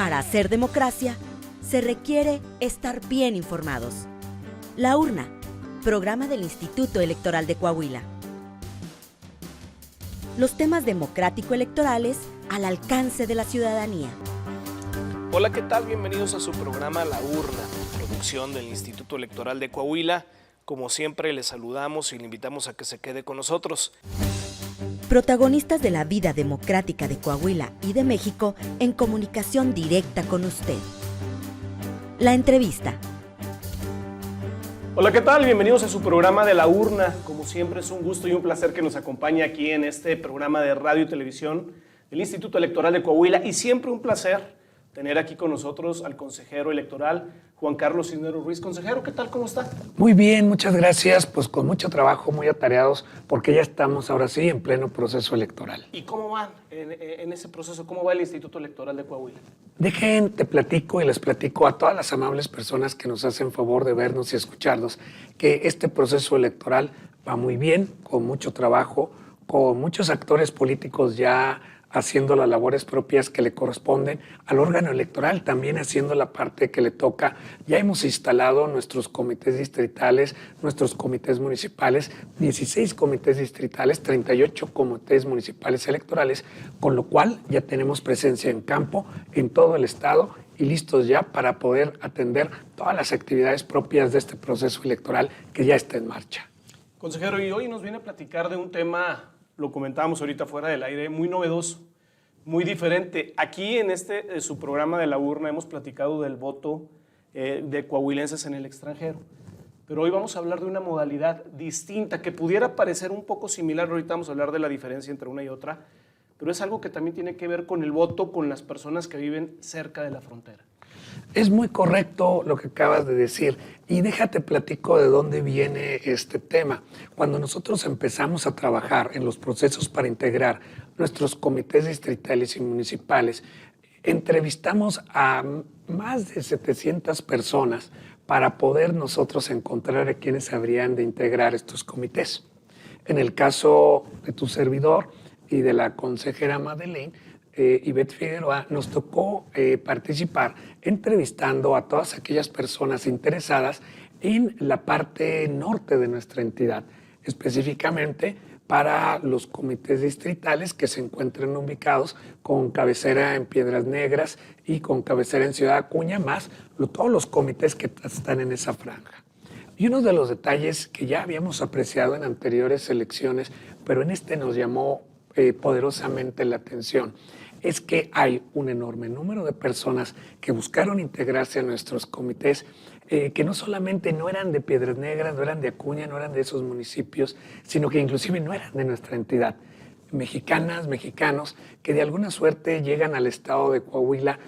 Para hacer democracia, se requiere estar bien informados. La Urna, programa del Instituto Electoral de Coahuila. Los temas democrático-electorales al alcance de la ciudadanía. Hola, ¿qué tal? Bienvenidos a su programa La Urna, producción del Instituto Electoral de Coahuila. Como siempre, les saludamos y le invitamos a que se quede con nosotros. Protagonistas de la vida democrática de Coahuila y de México en comunicación directa con usted. La entrevista. Hola, ¿qué tal? Bienvenidos a su programa de La Urna. Como siempre, es un gusto y un placer que nos acompañe aquí en este programa de radio y televisión del Instituto Electoral de Coahuila. Y siempre un placer tener aquí con nosotros al consejero electoral, Juan Carlos Cisneros Ruiz. Consejero, ¿qué tal? ¿Cómo está? Muy bien, muchas gracias. Pues con mucho trabajo, muy atareados, porque ya estamos ahora sí en pleno proceso electoral. ¿Y cómo van en ese proceso? ¿Cómo va el Instituto Electoral de Coahuila? Te platico y les platico a todas las amables personas que nos hacen favor de vernos y escucharnos que este proceso electoral va muy bien, con mucho trabajo, con muchos actores políticos ya haciendo las labores propias que le corresponden al órgano electoral, también haciendo la parte que le toca. Ya hemos instalado nuestros comités distritales, nuestros comités municipales, 16 comités distritales, 38 comités municipales electorales, con lo cual ya tenemos presencia en campo en todo el estado y listos ya para poder atender todas las actividades propias de este proceso electoral que ya está en marcha. Consejero, y hoy nos viene a platicar de un tema, lo comentábamos ahorita fuera del aire, muy novedoso, muy diferente. Aquí en su programa de La Urna hemos platicado del voto de coahuilenses en el extranjero, pero hoy vamos a hablar de una modalidad distinta que pudiera parecer un poco similar. Ahorita vamos a hablar de la diferencia entre una y otra, pero es algo que también tiene que ver con el voto con las personas que viven cerca de la frontera. Es muy correcto lo que acabas de decir y déjate platico de dónde viene este tema. Cuando nosotros empezamos a trabajar en los procesos para integrar nuestros comités distritales y municipales, entrevistamos a más de 700 personas para poder nosotros encontrar a quienes habrían de integrar estos comités. En el caso de tu servidor y de la consejera Madeleine, Ivette Figueroa, nos tocó participar entrevistando a todas aquellas personas interesadas en la parte norte de nuestra entidad, específicamente para los comités distritales que se encuentran ubicados con cabecera en Piedras Negras y con cabecera en Ciudad Acuña, más todos los comités que están en esa franja. Y uno de los detalles que ya habíamos apreciado en anteriores elecciones, pero en este nos llamó poderosamente la atención, es que hay un enorme número de personas que buscaron integrarse a nuestros comités, que no solamente no eran de Piedras Negras, no eran de Acuña, no eran de esos municipios, sino que inclusive no eran de nuestra entidad. Mexicanas, mexicanos, que de alguna suerte llegan al estado de Coahuila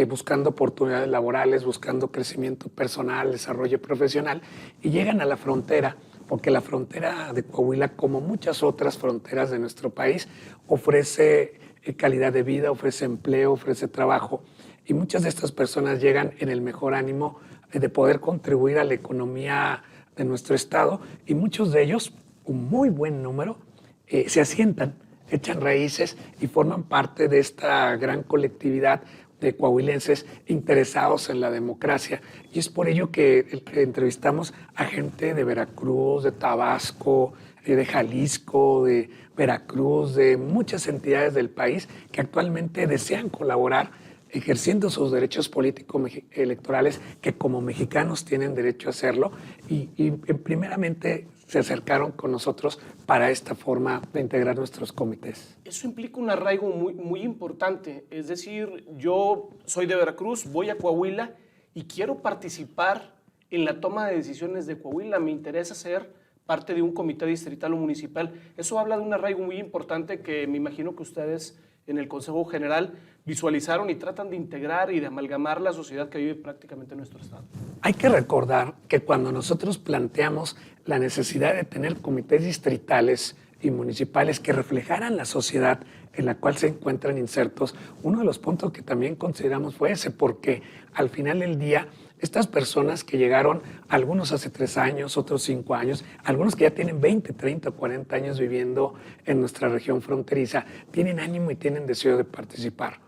buscando oportunidades laborales, buscando crecimiento personal, desarrollo profesional, y llegan a la frontera, porque la frontera de Coahuila, como muchas otras fronteras de nuestro país, ofrece calidad de vida, ofrece empleo, ofrece trabajo, y muchas de estas personas llegan en el mejor ánimo de poder contribuir a la economía de nuestro estado, y muchos de ellos, un muy buen número, se asientan, echan raíces y forman parte de esta gran colectividad de coahuilenses interesados en la democracia. Y es por ello que entrevistamos a gente de Veracruz, de Tabasco, de Jalisco, de Veracruz, de muchas entidades del país que actualmente desean colaborar ejerciendo sus derechos políticos electorales, que como mexicanos tienen derecho a hacerlo, y primeramente se acercaron con nosotros para esta forma de integrar nuestros comités. Eso implica un arraigo muy importante, es decir, yo soy de Veracruz, voy a Coahuila y quiero participar en la toma de decisiones de Coahuila, me interesa ser parte de un comité distrital o municipal. Eso habla de un arraigo muy importante que me imagino que ustedes en el Consejo General visualizaron y tratan de integrar y de amalgamar la sociedad que vive prácticamente en nuestro estado. Hay que recordar que cuando nosotros planteamos la necesidad de tener comités distritales y municipales que reflejaran la sociedad en la cual se encuentran insertos, uno de los puntos que también consideramos fue ese, porque al final del día estas personas que llegaron, algunos hace 3 años, otros 5 años, algunos que ya tienen 20, 30, 40 años viviendo en nuestra región fronteriza, tienen ánimo y tienen deseo de participar.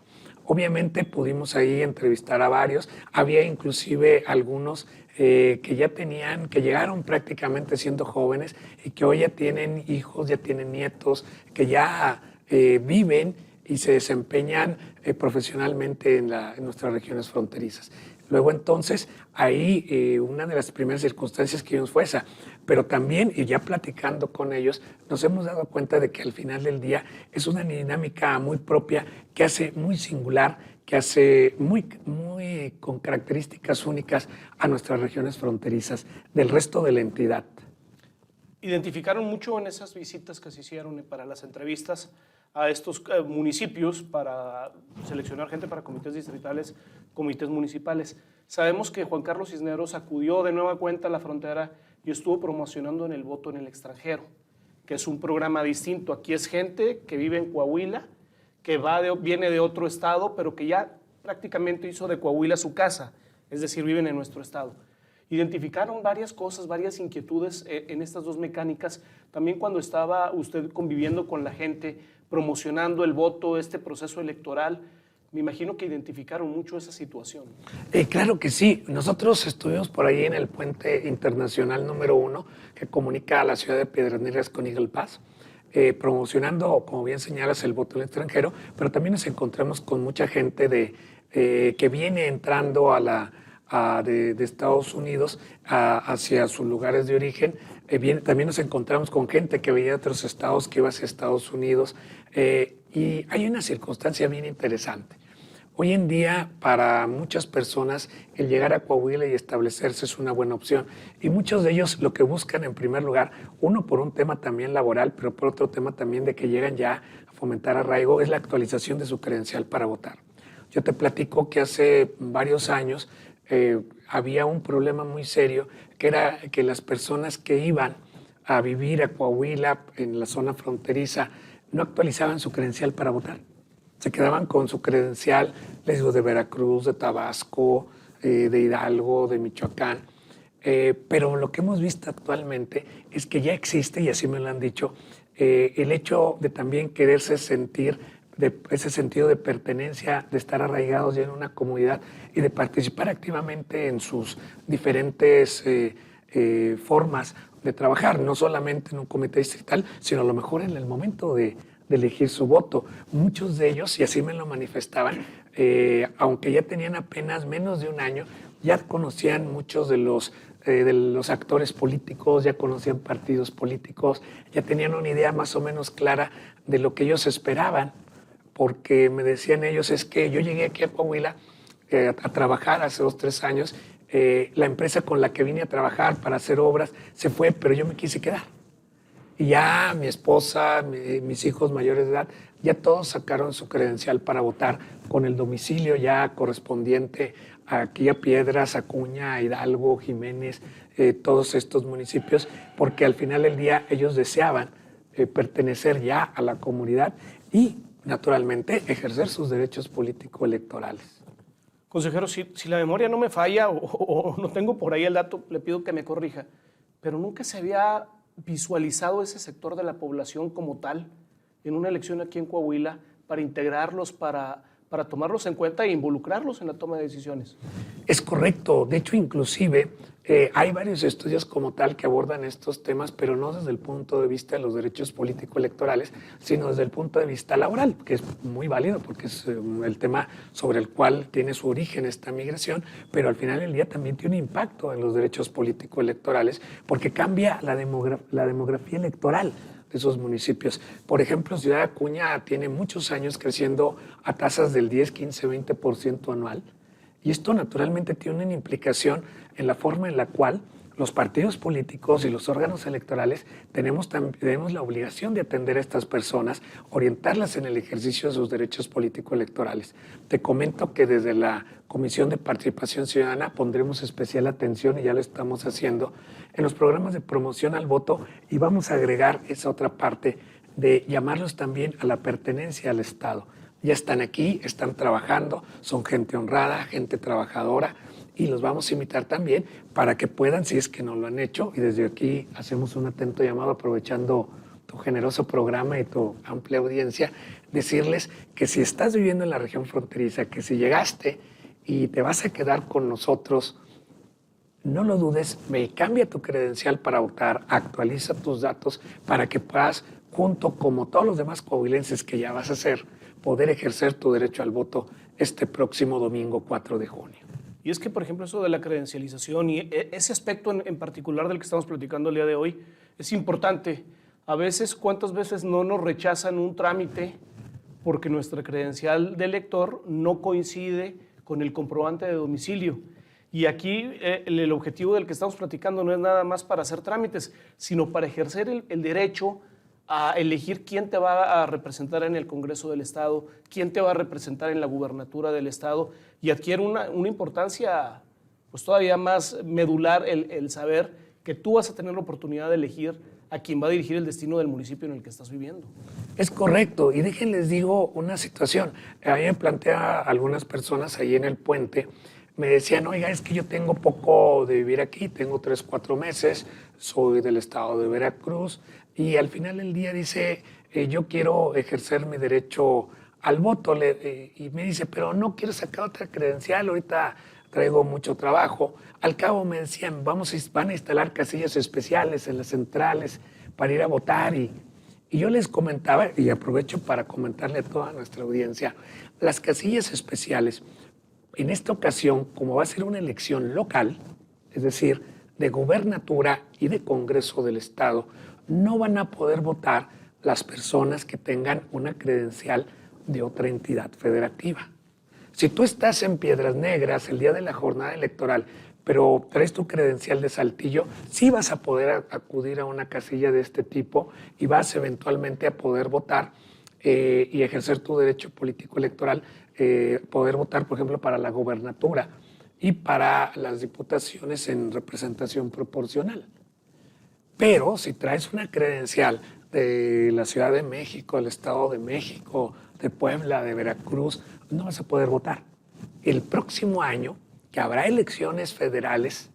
Obviamente pudimos ahí entrevistar a varios, había inclusive algunos que llegaron prácticamente siendo jóvenes y que hoy ya tienen hijos, ya tienen nietos, que ya viven y se desempeñan profesionalmente en nuestras regiones fronterizas. Luego entonces, ahí una de las primeras circunstancias que vimos fue esa, pero también, y ya platicando con ellos, nos hemos dado cuenta de que al final del día es una dinámica muy propia, que hace muy singular, que hace muy con características únicas a nuestras regiones fronterizas del resto de la entidad. Identificaron mucho en esas visitas que se hicieron para las entrevistas a estos municipios para seleccionar gente para comités distritales, comités municipales. Sabemos que Juan Carlos Cisneros acudió de nueva cuenta a la frontera y estuvo promocionando en el voto en el extranjero, que es un programa distinto. Aquí es gente que vive en Coahuila, que viene de otro estado, pero que ya prácticamente hizo de Coahuila su casa, es decir, viven en nuestro estado. Identificaron varias cosas, varias inquietudes en estas dos mecánicas. También cuando estaba usted conviviendo con la gente, promocionando el voto, este proceso electoral, me imagino que identificaron mucho esa situación. Claro que sí. Nosotros estuvimos por ahí en el puente internacional número 1 que comunica a la ciudad de Piedras Negras con Eagle Pass, promocionando, como bien señalas, el voto del extranjero, pero también nos encontramos con mucha gente que viene entrando de Estados Unidos hacia sus lugares de origen. También nos encontramos con gente que venía de otros estados, que iba hacia Estados Unidos. Y hay una circunstancia bien interesante. Hoy en día, para muchas personas, el llegar a Coahuila y establecerse es una buena opción. Y muchos de ellos lo que buscan, en primer lugar, uno por un tema también laboral, pero por otro tema también de que llegan ya a fomentar arraigo, es la actualización de su credencial para votar. Yo te platico que hace varios años había un problema muy serio, que era que las personas que iban a vivir a Coahuila, en la zona fronteriza, no actualizaban su credencial para votar. Se quedaban con su credencial, les digo, de Veracruz, de Tabasco, de Hidalgo, de Michoacán. Pero lo que hemos visto actualmente es que ya existe, y así me lo han dicho, el hecho de también quererse sentir ese sentido de pertenencia, de estar arraigados ya en una comunidad y de participar activamente en sus diferentes formas de trabajar, no solamente en un comité distrital, sino a lo mejor en el momento de elegir su voto. Muchos de ellos, y así me lo manifestaban, aunque ya tenían apenas menos de un año, ya conocían muchos de los actores políticos, ya conocían partidos políticos, ya tenían una idea más o menos clara de lo que ellos esperaban, porque me decían ellos, es que yo llegué aquí a Coahuila a trabajar hace 2 o 3 años, la empresa con la que vine a trabajar para hacer obras se fue, pero yo me quise quedar. Y ya mi esposa, mis hijos mayores de edad, ya todos sacaron su credencial para votar con el domicilio ya correspondiente aquí a Piedras, Acuña, Hidalgo, Jiménez, todos estos municipios, porque al final del día ellos deseaban pertenecer ya a la comunidad y, naturalmente, ejercer sus derechos político-electorales. Consejero, si la memoria no me falla o no tengo por ahí el dato, le pido que me corrija, pero nunca se había visualizado ese sector de la población como tal en una elección aquí en Coahuila para integrarlos, para tomarlos en cuenta e involucrarlos en la toma de decisiones. Es correcto. De hecho, inclusive, hay varios estudios como tal que abordan estos temas, pero no desde el punto de vista de los derechos político-electorales, sino desde el punto de vista laboral, que es muy válido porque es el tema sobre el cual tiene su origen esta migración, pero al final del día también tiene un impacto en los derechos político-electorales porque cambia la demografía electoral de esos municipios. Por ejemplo, Ciudad Acuña tiene muchos años creciendo a tasas del 10, 15, 20% anual. Y esto naturalmente tiene una implicación en la forma en la cual los partidos políticos y los órganos electorales tenemos la obligación de atender a estas personas, orientarlas en el ejercicio de sus derechos político-electorales. Te comento que desde la Comisión de Participación Ciudadana pondremos especial atención, y ya lo estamos haciendo, en los programas de promoción al voto, y vamos a agregar esa otra parte de llamarlos también a la pertenencia al Estado. Ya están aquí, están trabajando, son gente honrada, gente trabajadora, y los vamos a invitar también para que puedan, si es que no lo han hecho, y desde aquí hacemos un atento llamado aprovechando tu generoso programa y tu amplia audiencia, decirles que si estás viviendo en la región fronteriza, que si llegaste y te vas a quedar con nosotros, no lo dudes, ve y cambia tu credencial para votar, actualiza tus datos para que puedas, junto como todos los demás coahuilenses que ya vas a hacer, poder ejercer tu derecho al voto este próximo domingo 4 de junio. Y es que, por ejemplo, eso de la credencialización y ese aspecto en particular del que estamos platicando el día de hoy es importante. A veces, ¿cuántas veces no nos rechazan un trámite porque nuestra credencial de elector no coincide con el comprobante de domicilio? Y aquí el objetivo del que estamos platicando no es nada más para hacer trámites, sino para ejercer el derecho a elegir quién te va a representar en el Congreso del Estado, quién te va a representar en la gubernatura del Estado, y adquiere una importancia pues todavía más medular el saber que tú vas a tener la oportunidad de elegir a quien va a dirigir el destino del municipio en el que estás viviendo. Es correcto, y déjenles digo una situación. A mí me plantea algunas personas ahí en el puente, me decían, oiga, es que yo tengo poco de vivir aquí, tengo 3, 4 meses, soy del estado de Veracruz, y al final del día dice, yo quiero ejercer mi derecho al voto, y me dice, pero no quiero sacar otra credencial, ahorita traigo mucho trabajo. Al cabo me decían, van a instalar casillas especiales en las centrales para ir a votar, y yo les comentaba, y aprovecho para comentarle a toda nuestra audiencia, las casillas especiales, en esta ocasión, como va a ser una elección local, es decir, de gobernatura y de Congreso del Estado, no van a poder votar las personas que tengan una credencial de otra entidad federativa. Si tú estás en Piedras Negras el día de la jornada electoral, pero traes tu credencial de Saltillo, sí vas a poder acudir a una casilla de este tipo y vas eventualmente a poder votar y ejercer tu derecho político electoral, poder votar, por ejemplo, para la gobernatura y para las diputaciones en representación proporcional. Pero si traes una credencial de la Ciudad de México, del Estado de México, de Puebla, de Veracruz, no vas a poder votar. El próximo año, que habrá elecciones federales,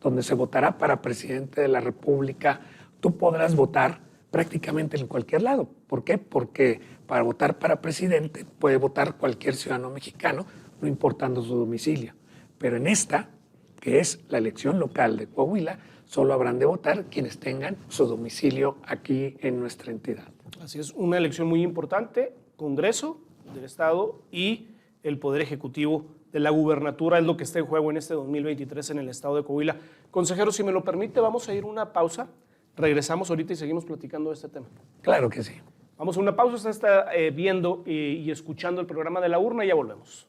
donde se votará para presidente de la República, tú podrás votar prácticamente en cualquier lado. ¿Por qué? Porque para votar para presidente puede votar cualquier ciudadano mexicano, no importando su domicilio. Pero en esta, que es la elección local de Coahuila, solo habrán de votar quienes tengan su domicilio aquí en nuestra entidad. Así es, una elección muy importante, Congreso del Estado y el Poder Ejecutivo de la gubernatura es lo que está en juego en este 2023 en el estado de Coahuila. Consejero, si me lo permite, vamos a ir a una pausa. Regresamos ahorita y seguimos platicando de este tema. Claro que sí. Vamos a una pausa, usted está viendo y escuchando el programa de La Urna y ya volvemos.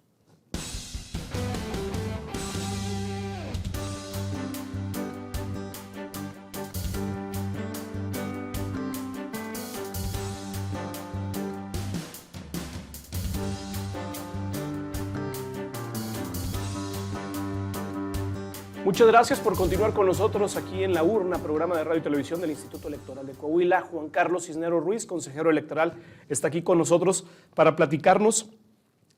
Muchas gracias por continuar con nosotros aquí en La Urna, programa de radio y televisión del Instituto Electoral de Coahuila. Juan Carlos Cisneros Ruiz, consejero electoral, está aquí con nosotros para platicarnos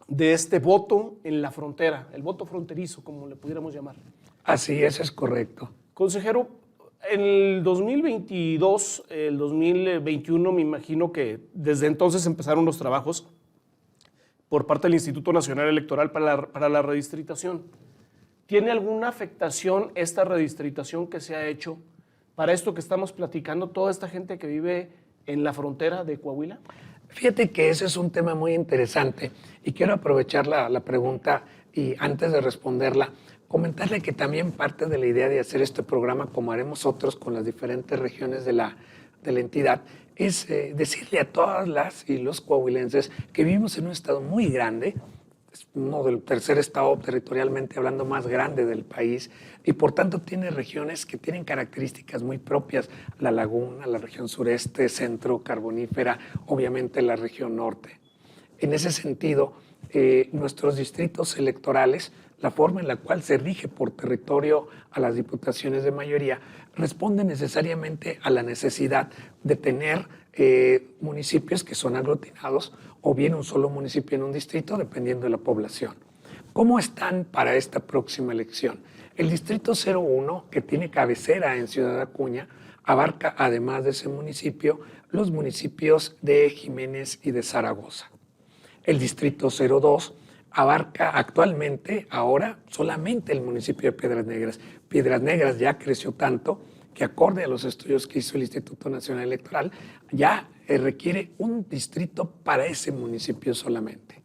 de este voto en la frontera, el voto fronterizo, como le pudiéramos llamar. Así es correcto. Consejero, en el 2022, el 2021, me imagino que desde entonces empezaron los trabajos por parte del Instituto Nacional Electoral para la redistritación. ¿Tiene alguna afectación esta redistritación que se ha hecho para esto que estamos platicando, toda esta gente que vive en la frontera de Coahuila? Fíjate que ese es un tema muy interesante y quiero aprovechar la pregunta y antes de responderla, comentarle que también parte de la idea de hacer este programa, como haremos otros con las diferentes regiones de la entidad, es decirle a todas las y los coahuilenses que vivimos en un estado muy grande, uno del tercer estado territorialmente hablando más grande del país y por tanto tiene regiones que tienen características muy propias, la laguna, la región sureste, centro, carbonífera, obviamente la región norte. En ese sentido, nuestros distritos electorales, la forma en la cual se rige por territorio a las diputaciones de mayoría, responde necesariamente a la necesidad de tener municipios que son aglutinados o bien un solo municipio en un distrito, dependiendo de la población. ¿Cómo están para esta próxima elección? El distrito 01, que tiene cabecera en Ciudad Acuña, abarca, además de ese municipio, los municipios de Jiménez y de Zaragoza. El distrito 02 abarca actualmente, ahora, solamente el municipio de Piedras Negras. Piedras Negras ya creció tanto que, acorde a los estudios que hizo el Instituto Nacional Electoral, ya requiere un distrito para ese municipio solamente.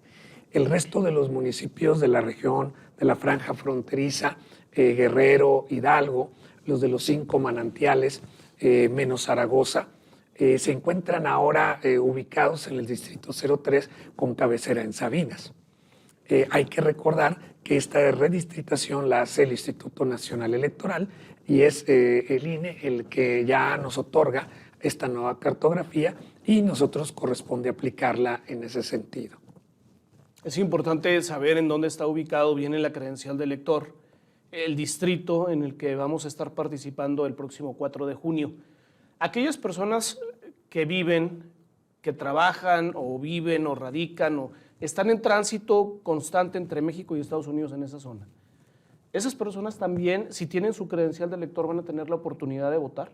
El resto de los municipios de la región, de la franja fronteriza, Guerrero, Hidalgo, los de los 5 manantiales, menos Zaragoza, se encuentran ahora ubicados en el distrito 03 con cabecera en Sabinas. Hay que recordar que esta redistritación la hace el Instituto Nacional Electoral y es el INE el que ya nos otorga esta nueva cartografía y nosotros corresponde aplicarla en ese sentido. Es importante saber en dónde está ubicado bien en la credencial del elector el distrito en el que vamos a estar participando el próximo 4 de junio. Aquellas personas que viven, que trabajan o viven o radican o están en tránsito constante entre México y Estados Unidos en esa zona, esas personas también, si tienen su credencial de elector, van a tener la oportunidad de votar.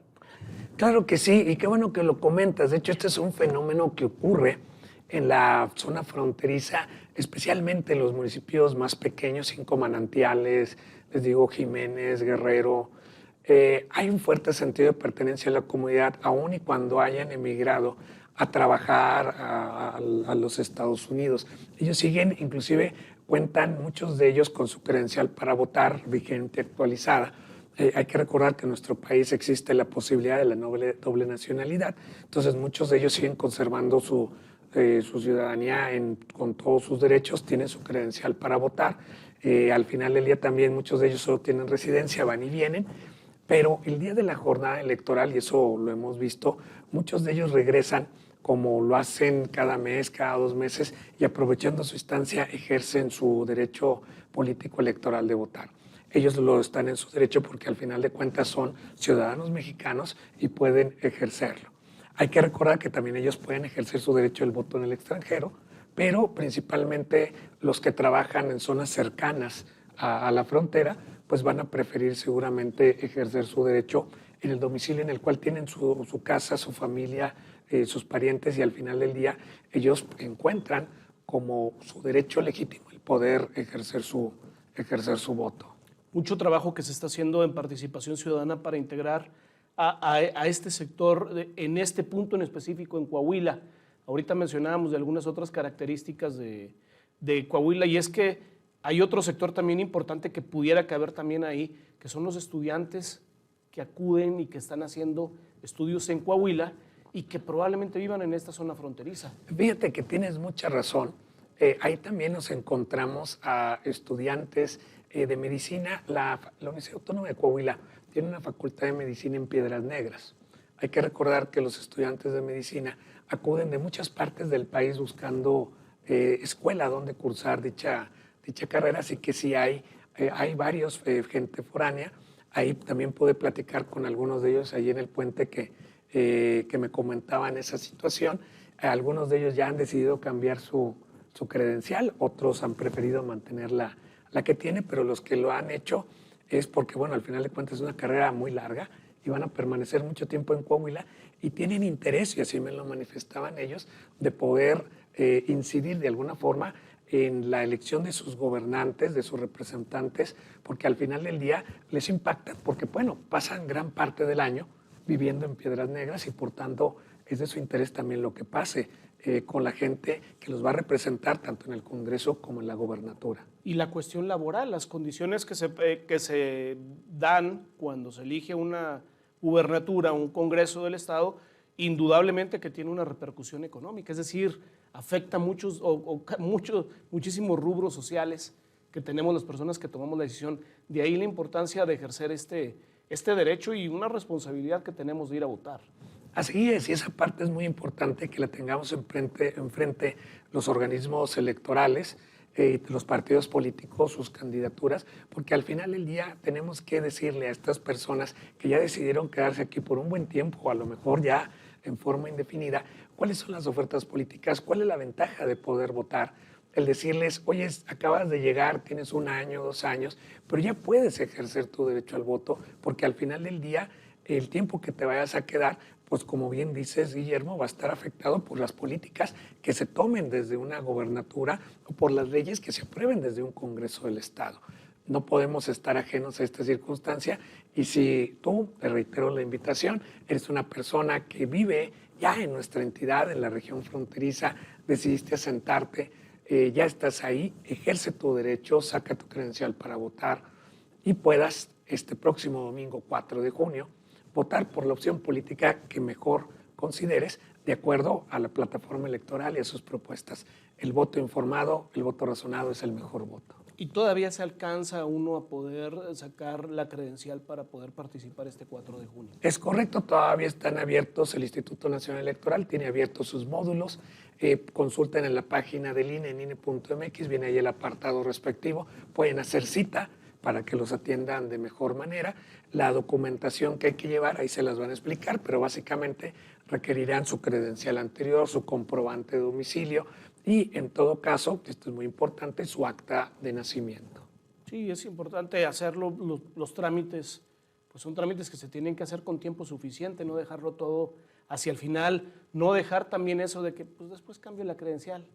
Claro que sí, y qué bueno que lo comentas. De hecho, este es un fenómeno que ocurre en la zona fronteriza, especialmente en los municipios más pequeños, 5 manantiales, les digo Jiménez, Guerrero. Hay un fuerte sentido de pertenencia a la comunidad, aun y cuando hayan emigrado a trabajar a los Estados Unidos. Ellos siguen, inclusive cuentan muchos de ellos con su credencial para votar vigente, actualizada. Hay que recordar que en nuestro país existe la posibilidad de la doble nacionalidad, entonces muchos de ellos siguen conservando su ciudadanía con todos sus derechos, tienen su credencial para votar. Al final del día también muchos de ellos solo tienen residencia, van y vienen, pero el día de la jornada electoral, y eso lo hemos visto, muchos de ellos regresan como lo hacen cada mes, cada 2 meses, y aprovechando su estancia ejercen su derecho político electoral de votar. Ellos lo están en su derecho porque al final de cuentas son ciudadanos mexicanos y pueden ejercerlo. Hay que recordar que también ellos pueden ejercer su derecho al voto en el extranjero, pero principalmente los que trabajan en zonas cercanas a la frontera, pues van a preferir seguramente ejercer su derecho en el domicilio en el cual tienen su casa, su familia, sus parientes, y al final del día ellos encuentran como su derecho legítimo el poder ejercer su voto. Mucho trabajo que se está haciendo en participación ciudadana para integrar a este sector en este punto en específico en Coahuila. Ahorita mencionábamos de algunas otras características de Coahuila, y es que hay otro sector también importante que pudiera caber también ahí, que son los estudiantes que acuden y que están haciendo estudios en Coahuila y que probablemente vivan en esta zona fronteriza. Fíjate que tienes mucha razón. Ahí también nos encontramos a estudiantes de medicina. La Universidad Autónoma de Coahuila tiene una facultad de medicina en Piedras Negras. Hay que recordar que los estudiantes de medicina acuden de muchas partes del país buscando escuela donde cursar dicha carrera, así que sí hay varios, gente foránea. Ahí también pude platicar con algunos de ellos ahí en el puente que me comentaban esa situación. Algunos de ellos ya han decidido cambiar su credencial, otros han preferido mantener la que tiene, pero los que lo han hecho es porque, bueno, al final de cuentas es una carrera muy larga y van a permanecer mucho tiempo en Coahuila y tienen interés, y así me lo manifestaban ellos, de poder incidir de alguna forma en la elección de sus gobernantes, de sus representantes, porque al final del día les impacta, porque, bueno, pasan gran parte del año viviendo en Piedras Negras y por tanto es de su interés también lo que pase con la gente que los va a representar tanto en el Congreso como en la gobernatura. Y la cuestión laboral, las condiciones que se dan cuando se elige una gubernatura, un Congreso del Estado, indudablemente que tiene una repercusión económica, es decir, afecta muchísimos rubros sociales que tenemos las personas que tomamos la decisión. De ahí la importancia de ejercer este derecho y una responsabilidad que tenemos de ir a votar. Así es, y esa parte es muy importante que la tengamos enfrente los organismos electorales, los partidos políticos, sus candidaturas, porque al final del día tenemos que decirle a estas personas que ya decidieron quedarse aquí por un buen tiempo, o a lo mejor ya en forma indefinida, cuáles son las ofertas políticas, cuál es la ventaja de poder votar. El decirles, oye, acabas de llegar, tienes 1 año, 2 años, pero ya puedes ejercer tu derecho al voto, porque al final del día el tiempo que te vayas a quedar, pues como bien dices, Guillermo, va a estar afectado por las políticas que se tomen desde una gobernatura o por las leyes que se aprueben desde un Congreso del Estado. No podemos estar ajenos a esta circunstancia y si tú, te reitero la invitación, eres una persona que vive ya en nuestra entidad, en la región fronteriza, decidiste asentarte, ya estás ahí, ejerce tu derecho, saca tu credencial para votar y puedas este próximo domingo 4 de junio votar por la opción política que mejor consideres de acuerdo a la plataforma electoral y a sus propuestas. El voto informado, el voto razonado es el mejor voto. ¿Y todavía se alcanza uno a poder sacar la credencial para poder participar este 4 de junio? Es correcto, todavía están abiertos, el Instituto Nacional Electoral tiene abiertos sus módulos, consulten en la página del INE, en INE.mx, viene ahí el apartado respectivo, pueden hacer cita para que los atiendan de mejor manera. La documentación que hay que llevar, ahí se las van a explicar, pero básicamente requerirán su credencial anterior, su comprobante de domicilio y, en todo caso, esto es muy importante, su acta de nacimiento. Sí, es importante hacerlo, los trámites, pues son trámites que se tienen que hacer con tiempo suficiente, no dejarlo todo hacia el final, no dejar también eso de que pues después cambio la credencial.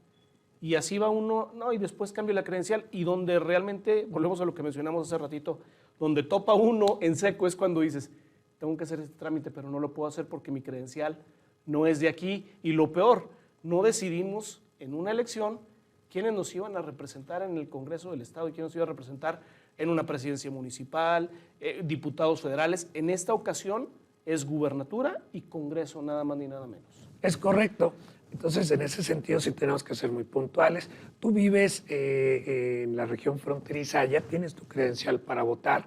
Y así va uno, no, y después cambio la credencial, y donde realmente, volvemos a lo que mencionamos hace ratito, donde topa uno en seco es cuando dices, tengo que hacer este trámite, pero no lo puedo hacer porque mi credencial no es de aquí. Y lo peor, no decidimos en una elección quiénes nos iban a representar en el Congreso del Estado y quiénes nos iban a representar en una presidencia municipal, diputados federales. En esta ocasión es gubernatura y Congreso, nada más ni nada menos. Es correcto. Entonces, en ese sentido sí tenemos que ser muy puntuales. Tú vives en la región fronteriza, ya tienes tu credencial para votar,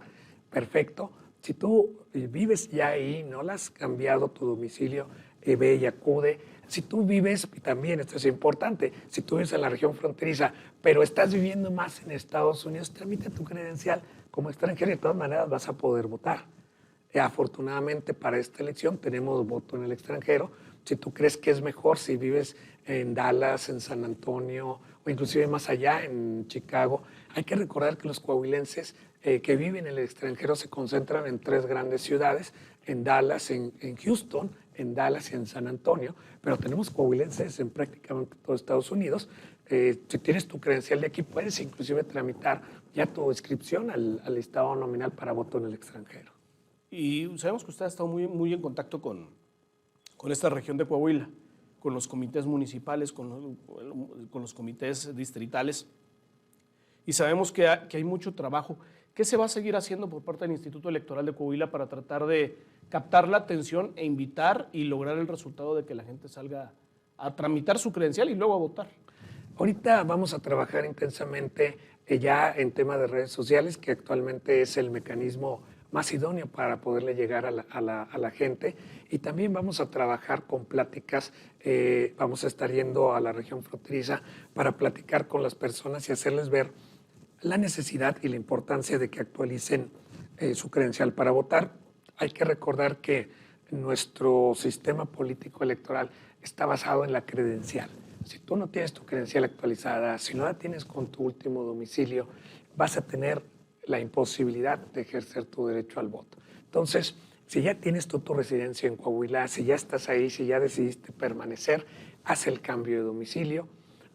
perfecto. Si tú vives ya ahí, no la has cambiado tu domicilio, ve y acude. Si tú vives, y también esto es importante, si tú vives en la región fronteriza, pero estás viviendo más en Estados Unidos, tramita tu credencial como extranjero y de todas maneras vas a poder votar. Afortunadamente para esta elección tenemos voto en el extranjero. Si tú crees que es mejor, si vives en Dallas, en San Antonio o inclusive más allá, en Chicago, hay que recordar que los coahuilenses que viven en el extranjero se concentran en 3 grandes ciudades, en Dallas, en Houston, en Dallas y en San Antonio, pero tenemos coahuilenses en prácticamente todo Estados Unidos. Si tienes tu credencial de aquí, puedes inclusive tramitar ya tu inscripción al listado nominal para voto en el extranjero. Y sabemos que usted ha estado muy en contacto con esta región de Coahuila, con los comités municipales, con los comités distritales, y sabemos que hay mucho trabajo. ¿Qué se va a seguir haciendo por parte del Instituto Electoral de Coahuila para tratar de captar la atención e invitar y lograr el resultado de que la gente salga a tramitar su credencial y luego a votar? Ahorita vamos a trabajar intensamente ya en tema de redes sociales, que actualmente es el mecanismo más idóneo para poderle llegar a la gente. Y también vamos a trabajar con pláticas, vamos a estar yendo a la región fronteriza para platicar con las personas y hacerles ver la necesidad y la importancia de que actualicen su credencial para votar. Hay que recordar que nuestro sistema político electoral está basado en la credencial. Si tú no tienes tu credencial actualizada, si no la tienes con tu último domicilio, vas a tener la imposibilidad de ejercer tu derecho al voto. Entonces, si ya tienes tú tu residencia en Coahuila, si ya estás ahí, si ya decidiste permanecer, haz el cambio de domicilio,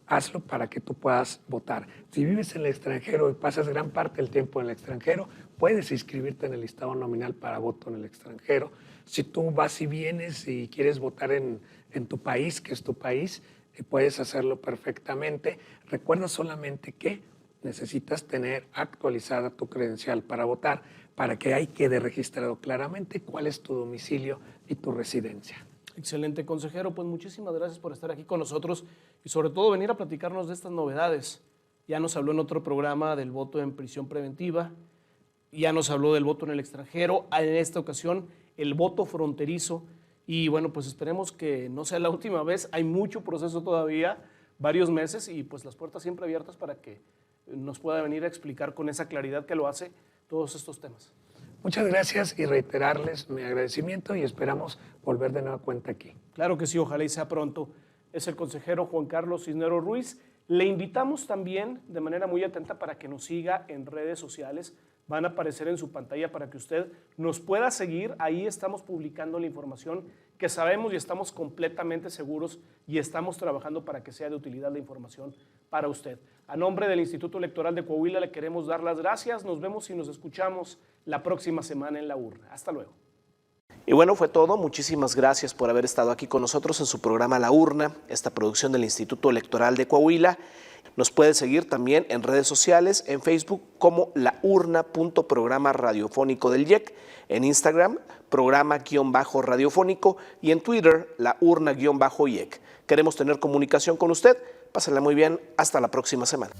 hazlo para que tú puedas votar. Si vives en el extranjero y pasas gran parte del tiempo en el extranjero, puedes inscribirte en el listado nominal para voto en el extranjero. Si tú vas y vienes y quieres votar en tu país, que es tu país, puedes hacerlo perfectamente. Recuerda solamente que necesitas tener actualizada tu credencial para votar, para que ahí quede registrado claramente cuál es tu domicilio y tu residencia. Excelente, consejero. Pues muchísimas gracias por estar aquí con nosotros y sobre todo venir a platicarnos de estas novedades. Ya nos habló en otro programa del voto en prisión preventiva, ya nos habló del voto en el extranjero, en esta ocasión el voto fronterizo. Y bueno, pues esperemos que no sea la última vez. Hay mucho proceso todavía, varios meses, y pues las puertas siempre abiertas para que nos pueda venir a explicar con esa claridad que lo hace todos estos temas. Muchas gracias y reiterarles mi agradecimiento y esperamos volver de nueva cuenta aquí. Claro que sí, ojalá y sea pronto. Es el consejero Juan Carlos Cisneros Ruiz. Le invitamos también de manera muy atenta para que nos siga en redes sociales, van a aparecer en su pantalla para que usted nos pueda seguir. Ahí estamos publicando la información que sabemos y estamos completamente seguros y estamos trabajando para que sea de utilidad la información para usted. A nombre del Instituto Electoral de Coahuila le queremos dar las gracias. Nos vemos y nos escuchamos la próxima semana en La Urna. Hasta luego. Y bueno, fue todo. Muchísimas gracias por haber estado aquí con nosotros en su programa La Urna, esta producción del Instituto Electoral de Coahuila. Nos puede seguir también en redes sociales, en Facebook como laurna.programa radiofónico del IEC, en Instagram, programa-radiofónico y en Twitter, laurna-IEC. Queremos tener comunicación con usted. Pásenla muy bien. Hasta la próxima semana.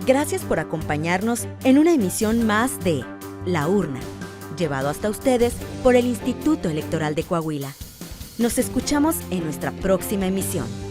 Gracias por acompañarnos en una emisión más de La Urna, llevado hasta ustedes por el Instituto Electoral de Coahuila. Nos escuchamos en nuestra próxima emisión.